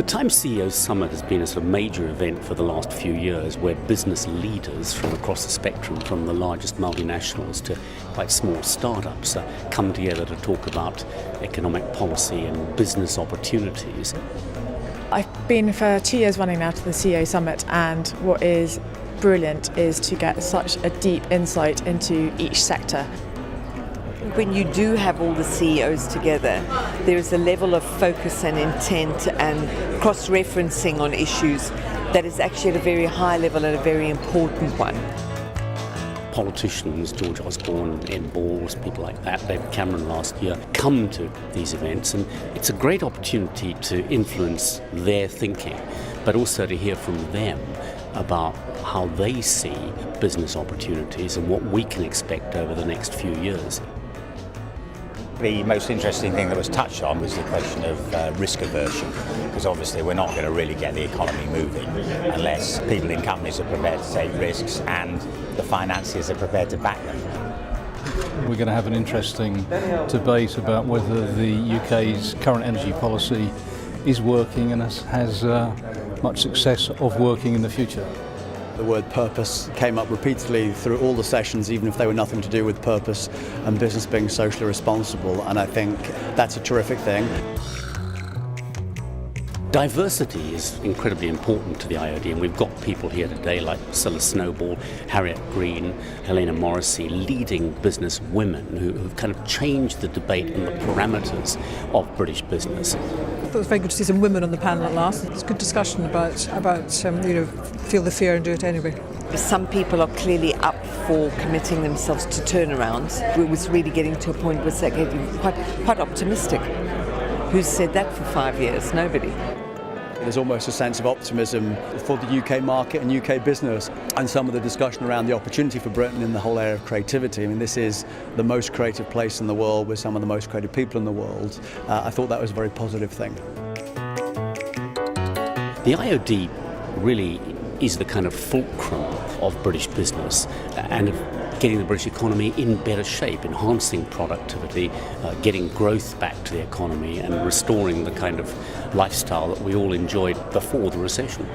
Times CEO Summit has been a sort of major event for the last few years where business leaders from across the spectrum, from the largest multinationals to quite small startups, come together to talk about economic policy and business opportunities. I've been for 2 years running now to the CEO Summit, and what is brilliant is to get such a deep insight into each sector. When you do have all the CEOs together, there is a level of focus and intent and cross-referencing on issues that is actually at a very high level and a very important one. Politicians, George Osborne, Ed Balls, people like that, David Cameron last year, come to these events, and it's a great opportunity to influence their thinking, but also to hear from them about how they see business opportunities and what we can expect over the next few years. The most interesting thing that was touched on was the question of risk aversion, because obviously we're not going to really get the economy moving unless people in companies are prepared to take risks and the financiers are prepared to back them. We're going to have an interesting debate about whether the UK's current energy policy is working and has much success of working in the future. The word purpose came up repeatedly through all the sessions, even if they were nothing to do with purpose and business being socially responsible, and I think that's a terrific thing. Diversity is incredibly important to the IOD, and we've got people here today like Priscilla Snowball, Harriet Green, Helena Morrissey, leading business women who've kind of changed the debate and the parameters of British business. I thought it was very good to see some women on the panel at last. It's a good discussion about feel the fear and do it anyway. Some people are clearly up for committing themselves to turnarounds. It was really getting to a point where they're getting quite optimistic. Who's said that for 5 years? Nobody. There's almost a sense of optimism for the UK market and UK business, and some of the discussion around the opportunity for Britain in the whole area of creativity. I mean, this is the most creative place in the world with some of the most creative people in the world. I thought that was a very positive thing. The IOD really is the kind of fulcrum of British business and of getting the British economy in better shape, enhancing productivity, getting growth back to the economy and restoring the kind of lifestyle that we all enjoyed before the recession.